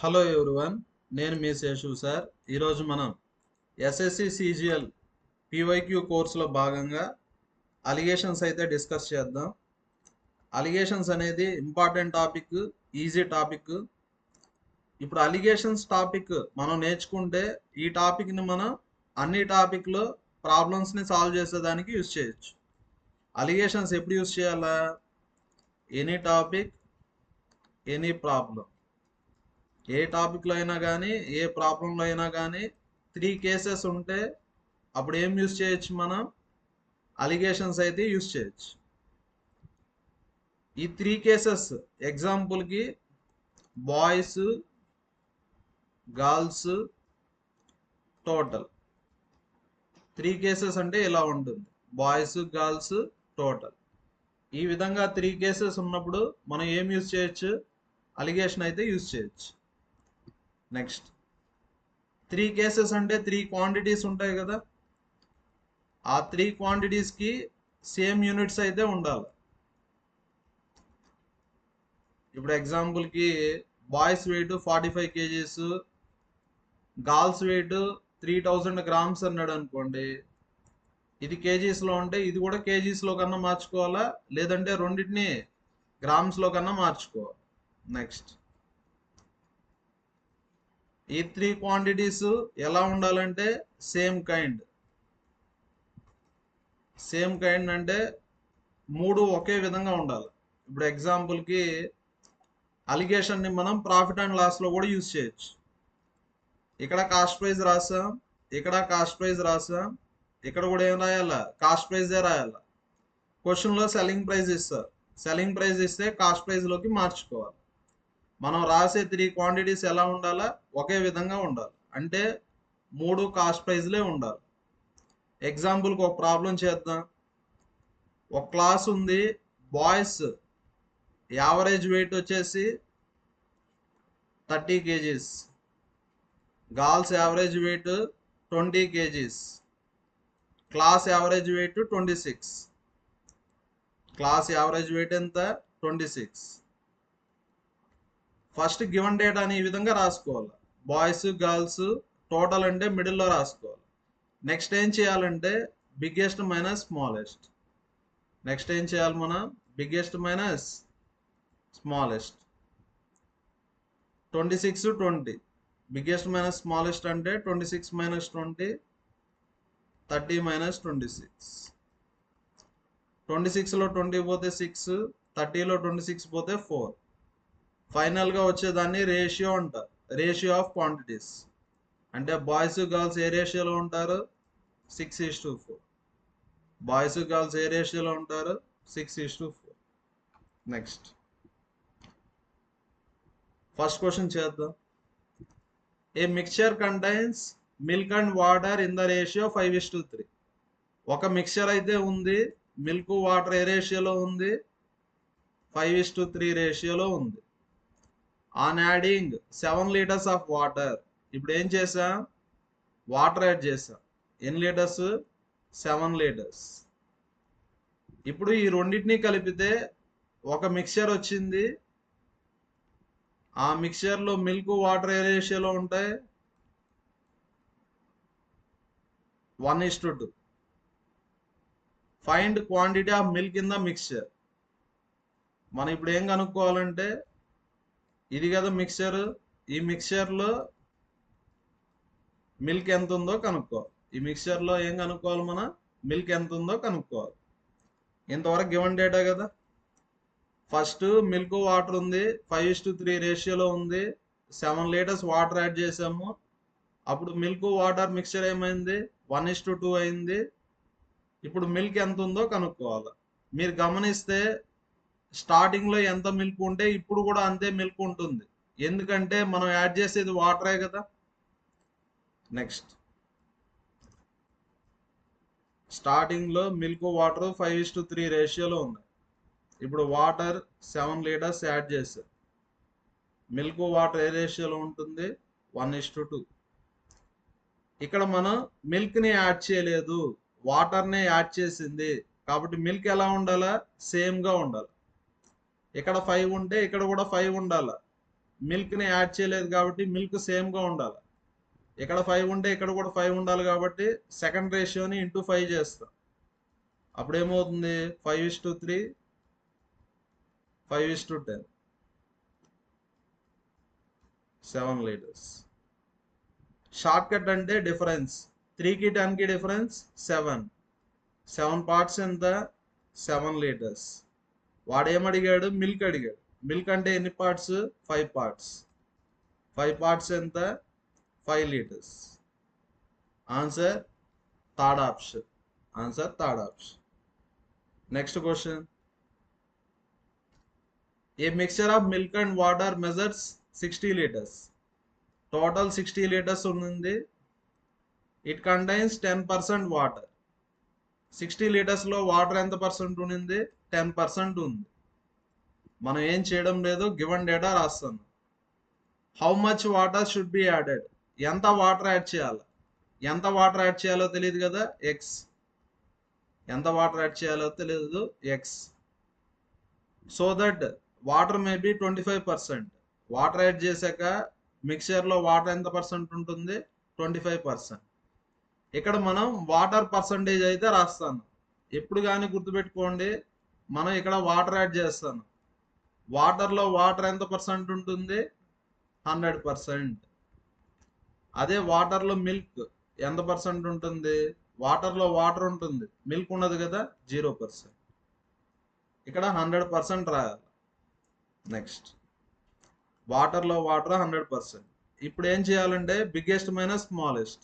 Hello everyone, నేను మీ Seshu sir. ఈరోజు మనం ఎస్ఎస్సి సిజిఎల్ పివైక్యూ కోర్సులో భాగంగా అలిగేషన్స్ అయితే డిస్కస్ చేద్దాం. అలిగేషన్స్ అనేది ఇంపార్టెంట్ టాపిక్, ఈజీ టాపిక్. ఇప్పుడు అలిగేషన్స్ టాపిక్ మనం నేర్చుకుంటే ఈ టాపిక్ని మనం అన్ని టాపిక్లో ప్రాబ్లమ్స్ని సాల్వ్ చేసేదానికి యూజ్ చేయొచ్చు. అలిగేషన్స్ ఎప్పుడు యూజ్ చేయాలా? Any topic, any problem. ఏ టాపిక్లో అయినా కానీ, ఏ ప్రాబ్లంలో అయినా కానీ 3 కేసెస్ ఉంటే అప్పుడు ఏం యూజ్ చేయొచ్చు? మనం అలిగేషన్స్ అయితే యూజ్ చేయొచ్చు. ఈ 3 కేసెస్ ఎగ్జాంపుల్కి బాయ్స్, గర్ల్స్, టోటల్. 3 కేసెస్ అంటే ఇలా ఉంటుంది: బాయ్స్, గర్ల్స్, టోటల్. ఈ విధంగా 3 కేసెస్ ఉన్నప్పుడు మనం ఏం యూజ్ చేయొచ్చు? అలిగేషన్ అయితే యూజ్ చేయొచ్చు. నెక్స్ట్, 3 కేసెస్ అంటే 3 క్వాంటిటీస్ ఉంటాయి కదా, ఆ 3 క్వాంటిటీస్కి సేమ్ యూనిట్స్ అయితే ఉండాలి. ఇప్పుడు ఎగ్జాంపుల్కి boys weight 45 kgs, girls weight 3000 grams అన్నాడు అనుకోండి. ఇది కేజీస్లో ఉంటే ఇది కూడా కేజీస్లో కన్నా మార్చుకోవాలా, లేదంటే రెండింటిని గ్రామ్స్లో కన్నా మార్చుకోవాలి. నెక్స్ట్, ఈ 3 క్వాంటిటీస్ ఎలా ఉండాలంటే సేమ్ కైండ్. సేమ్ కైండ్ అంటే 3 ఒకే విధంగా ఉండాలి. ఇప్పుడు ఎగ్జాంపుల్కి అలిగేషన్ని మనం ప్రాఫిట్ అండ్ లాస్లో కూడా యూజ్ చేయొచ్చు. ఇక్కడ కాస్ట్ ప్రైస్ రాసాం, ఇక్కడ కాస్ట్ ప్రైస్ రాసాం, ఇక్కడ కూడా ఏం రాయాలా? కాస్ట్ ప్రైజే రాయాలా. క్వశ్చన్లో సెల్లింగ్ ప్రైస్ ఇస్తారు, సెల్లింగ్ ప్రైస్ ఇస్తే కాస్ట్ ప్రైస్లోకి మార్చుకోవాలి. మనం రాసే 3 క్వాంటిటీస్ ఎలా ఉండాలా? ఒకే విధంగా ఉండాలి. అంటే 3 కాస్ట్ ప్రైజ్లే ఉండాలి. ఎగ్జాంపుల్కి ఒక ప్రాబ్లం చేద్దాం. ఒక క్లాస్ ఉంది, బాయ్స్ యావరేజ్ వెయిట్ వచ్చేసి 30 kgs, girls average wait 20 kgs, class average wait 26. Class average wait ఎంత? 26. ఫస్ట్ గివెన్ డేటాని ఈ విధంగా రాసుకోవాలి. బాయ్స్, గర్ల్స్, టోటల్ అంటే మిడిల్లో రాసుకోవాలి. నెక్స్ట్ ఏం చేయాలంటే బిగ్గెస్ట్ మైనస్ స్మాలెస్ట్. నెక్స్ట్ ఏం చేయాలి మనం? Biggest minus smallest. 26, 20. Biggest minus smallest అంటే 26 minus 20, 30 minus 26. 26లో 20 పోతే 6, 30లో 26 పోతే 4. ఫైనల్గా వచ్చేదాన్ని రేషియో అంటారు, రేషియో ఆఫ్ క్వాంటిటీస్. అంటే బాయ్స్, గర్ల్స్ ఏ రేషియోలో ఉంటారు? 6:4. బాయ్స్, గర్ల్స్ ఏ రేషియోలో ఉంటారు? 6:4. నెక్స్ట్, ఫస్ట్ క్వశ్చన్ చేద్దాం. ఏ mixture contains milk and water in the ratio 5:3. ఒక మిక్చర్ అయితే ఉంది, మిల్క్ వాటర్ ఏ రేషియోలో ఉంది? 5:3 రేషియోలో ఉంది. On adding 7 liters of water. ఇప్పుడు ఏం చేసాం? వాటర్ యాడ్ చేసాం. ఎన్ని లీటర్స్? 7 liters. ఇప్పుడు ఈ రెండింటిని కలిపితే ఒక మిక్చర్ వచ్చింది. ఆ మిక్చర్లో మిల్క్ వాటర్ ఏ రేషియోలో ఉంటాయి? 1:2. Find quantity of milk in the mixture. మనం ఇప్పుడు ఏం కనుక్కోవాలంటే, ఇది కదా మిక్చర్, ఈ మిక్చర్లో మిల్క్ ఎంత ఉందో కనుక్కోవాలి. ఈ మిక్చర్లో ఏం కనుక్కోవాలి? మన మిల్క్ ఎంత ఉందో కనుక్కోవాలి. ఇంతవరకు గివెన్ డేటా కదా. ఫస్ట్ మిల్క్ వాటర్ ఉంది, 5:3 రేషియోలో ఉంది, 7 liters వాటర్ యాడ్ చేసాము. అప్పుడు మిల్క్ వాటర్ మిక్చర్ ఏమైంది? 1:2 అయింది. ఇప్పుడు మిల్క్ ఎంత ఉందో కనుక్కోవాలి. మీరు గమనిస్తే స్టార్టింగ్లో ఎంత మిల్క్ ఉంటే ఇప్పుడు కూడా అంతే మిల్క్ ఉంటుంది, ఎందుకంటే మనం యాడ్ చేసేది వాటరే కదా. నెక్స్ట్, స్టార్టింగ్లో మిల్క్ వాటర్ 5:3 రేషియోలో ఉంది. ఇప్పుడు వాటర్ 7 liters యాడ్ చేశారు. మిల్క్ వాటర్ ఏ రేషియోలో ఉంటుంది? 1:2. ఇక్కడ మనం మిల్క్ని యాడ్ చేయలేదు, వాటర్నే యాడ్ చేసింది. కాబట్టి మిల్క్ ఎలా ఉండాలా? సేమ్గా ఉండాలి. ఇక్కడ 5 ఉంటే ఇక్కడ కూడా 5 ఉండాలి. మిల్క్ని యాడ్ చేయలేదు కాబట్టి మిల్క్ సేమ్గా ఉండాలి. ఇక్కడ 5 ఉంటే ఇక్కడ కూడా 5 ఉండాలి కాబట్టి సెకండ్ రేషియోని ఇంటూ 5 చేస్తాం. అప్పుడు ఏమవుతుంది 5:3 5:10 7 లీటర్స్. షార్ట్ కట్ అంటే డిఫరెన్స్ 3కి 10కి డిఫరెన్స్ 7 పార్ట్స్ ఎంత 7 లీటర్స్. వాడేమడిగాడు మిల్క్ అడిగాడు. మిల్క్ అంటే ఎన్ని పార్ట్స్ 5 పార్ట్స్. 5 పార్ట్స్ ఎంత 5 litres. Answer third option. Next question. A mixture of milk and water measures 60 litres. Total 60 litres ఉంది. It contains 10% water. 60 లీటర్స్లో వాటర్ ఎంత పర్సెంట్ ఉంది 10% ఉంది. మనం ఏం చేయడం లేదు, గివెన్ డేటా రాస్తాను. How much water should be added. ఎంత వాటర్ యాడ్ చేయాలి. ఎంత వాటర్ యాడ్ చేయాలో తెలియదు కదా ఎక్స్. ఎంత వాటర్ యాడ్ చేయాలో తెలియదు X. So that water may be 25%. Water add చేశాక మిక్చర్లో వాటర్ ఎంత పర్సెంట్ ఉంటుంది 25%. ఇక్కడ మనం వాటర్ పర్సంటేజ్ అయితే రాస్తాను. ఎప్పుడు కానీ గుర్తుపెట్టుకోండి, మనం ఇక్కడ వాటర్ యాడ్ చేస్తాను. వాటర్లో వాటర్ ఎంత పర్సెంట్ ఉంటుంది 100%. అదే వాటర్లో మిల్క్ ఎంత పర్సెంట్ ఉంటుంది. వాటర్లో వాటర్ ఉంటుంది, మిల్క్ ఉండదు కదా 0%. ఇక్కడ 100% రాయాలి. నెక్స్ట్ వాటర్లో వాటర్ 100%. ఇప్పుడు ఏం చేయాలంటే బిగ్గెస్ట్ మైనస్ స్మాలెస్ట్.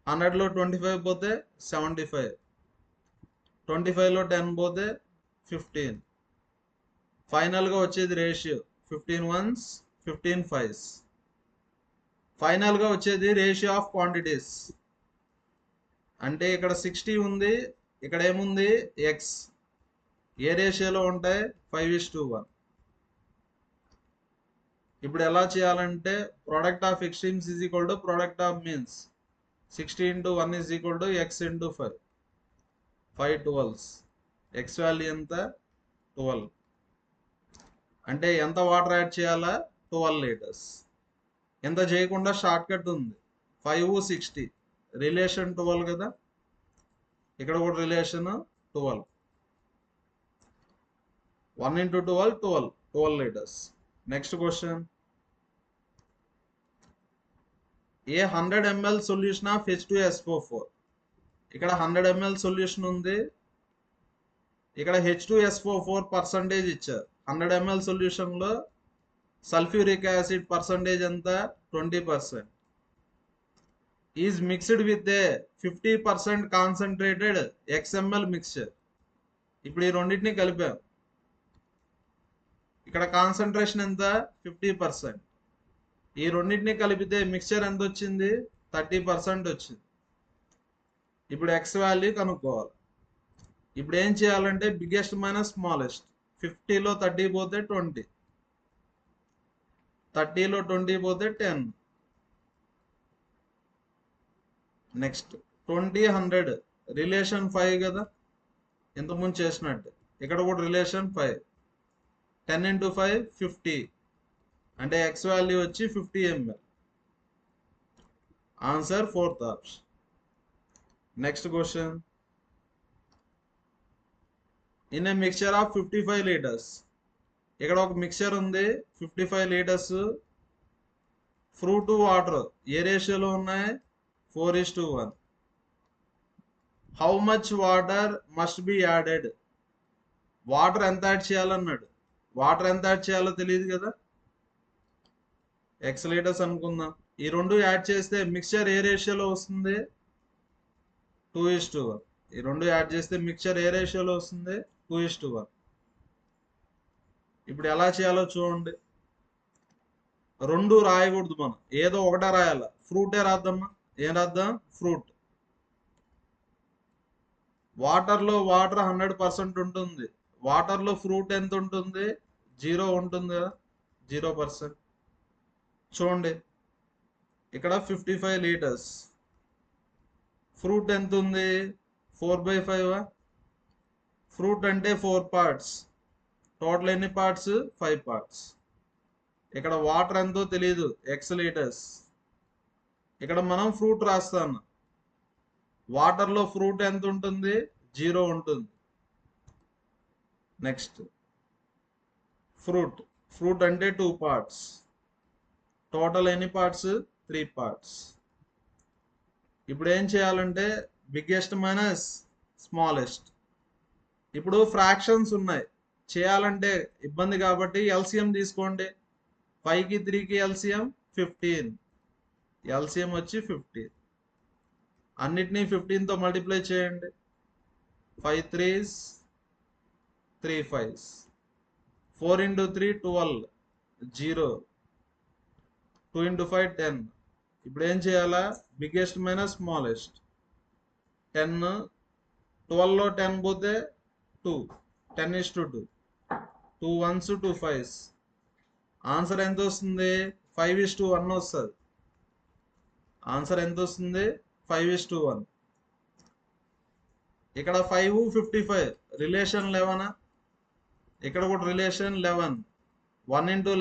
100లో 25 పోతే 75, 25లో 10 పోతే 15. ఫైనల్గా వచ్చేది రేషియో 15 ones 15 5s. ఫైనల్గా వచ్చేది రేషియో ఆఫ్ క్వాంటిటీస్. అంటే ఇక్కడ 60 ఉంది, ఇక్కడ ఏముంది ఎక్స్. ఏ రేషియోలో ఉంటాయి 5:1. ఇప్పుడు ఎలా చేయాలంటే product of extremes is equal to product of means. 60 into 1 is equal to x into 5. 5 12s. X value ఎంత 12. అంటే ఎంత వాటర్ యాడ్ చేయాలా 12 లీటర్స్. ఎంత చేయకుండా షార్ట్ కట్ ఉంది. 5 60 రిలేషన్ 12 కదా. ఇక్కడ కూడా relation 12. 1 into 12 litres. Next question. A 100 ml solution of H2SO4. ఇక్కడ 100 ml సొల్యూషన్ ఉంది, ఇక్కడ H2SO4 పర్సంటేజ్ ఇచ్చారు. 100 ml సొల్యూషన్లో సల్ఫ్యూరిక్ యాసిడ్ పర్సంటేజ్ ఎంత 20%. Is mixed with a 50% concentrated XML mixture. ఇప్పుడు ఈ రెండింటిని కలిపాం. ఇక్కడ కాన్సన్ట్రేషన్ ఎంత 50%. ఈ రెండింటిని కలిపితే మిక్చర్ ఎంత వచ్చింది 30% వచ్చింది. ఇప్పుడు ఎక్స్ వాల్యూ కనుక్కోవాలి. ఇప్పుడు ఏం చేయాలంటే బిగ్గెస్ట్ మైనస్ స్మాలెస్ట్. 50లో 30 పోతే 20, 30లో 20 పోతే 10. నెక్స్ట్ 20 100 రిలేషన్ 5 కదా, ఇంతకుముందు చేసినట్టు. ఇక్కడ కూడా రిలేషన్ 5. 10 into 5 50. అంటే ఎక్స్ వాల్యూ వచ్చి 50 ml. Answer fourth option. Next question. In a mixture of 55 litres. ఇక్కడ ఒక మిక్చర్ ఉంది 55 లీటర్స్. ఫ్రూట్ వాటర్ ఏ రేషియోలో ఉన్నాయి 4:1. How much water must be added. Water ఎంత యాడ్ చేయాలన్నాడు. వాటర్ ఎంత యాడ్ చేయాలో తెలియదు కదా. ఎక్స్ లీటర్స్ అనుకుందాం. ఈ రెండు యాడ్ చేస్తే మిక్చర్ ఏ రేషియోలో వస్తుంది 2:1. ఈ రెండు యాడ్ చేస్తే మిక్చర్ ఏ రేషియోలో వస్తుంది 2:1. ఇప్పుడు ఎలా చేయాలో చూడండి. రెండు రాయకూడదు, మనం ఏదో ఒకటే రాయాల. ఫ్రూటే రాద్దామా. ఏం రాద్దాం ఫ్రూట్. వాటర్లో వాటర్ 100% ఉంటుంది. వాటర్లో ఫ్రూట్ ఎంత ఉంటుంది 0 ఉంటుంది కదా 0%. చూడండి ఇక్కడ 55 లీటర్స్. ఫ్రూట్ ఎంత ఉంది 4/5. ఫ్రూట్ అంటే 4 పార్ట్స్. టోటల్ ఎన్ని పార్ట్స్ 5 పార్ట్స్. ఇక్కడ వాటర్ ఎంతో తెలియదు, ఎక్స్ లీటర్స్. ఇక్కడ మనం ఫ్రూట్ రాస్తాను. వాటర్లో ఫ్రూట్ ఎంత ఉంటుంది? 0 ఉంటుంది. నెక్స్ట్ ఫ్రూట్ అంటే 2 parts. టోటల్ ఎన్ని పార్ట్స్? 3 parts. ఇప్పుడు ఏం చేయాలంటే బిగ్గెస్ట్ మైనస్ స్మాలెస్ట్. ఇప్పుడు ఫ్రాక్షన్స్ ఉన్నాయి, చేయాలంటే ఇబ్బంది కాబట్టి ఎల్సిఎం తీసుకోండి. 5కి 3కి ఎల్సిఎం 15. ఎల్సిఎం వచ్చి 15. అన్నిటినీ 15తో మల్టిప్లై చేయండి. 5 3s 3 5s. 4 into 3 12. 0. 2 into 5 10. ఇప్పుడు ఏం చేయాలా? Biggest minus smallest. 10. 12లో 10 పోతే 2. 10:2. 2 1s 2 5s. ఆన్సర్ ఎంత వస్తుంది? 5:1 వస్తుంది. ఆన్సర్ ఎంత వస్తుంది? 5:1. ఇక్కడ 5 55 రిలేషన్ 11. ఇక్కడ కూడా రిలేషన్ 11. 1 into 11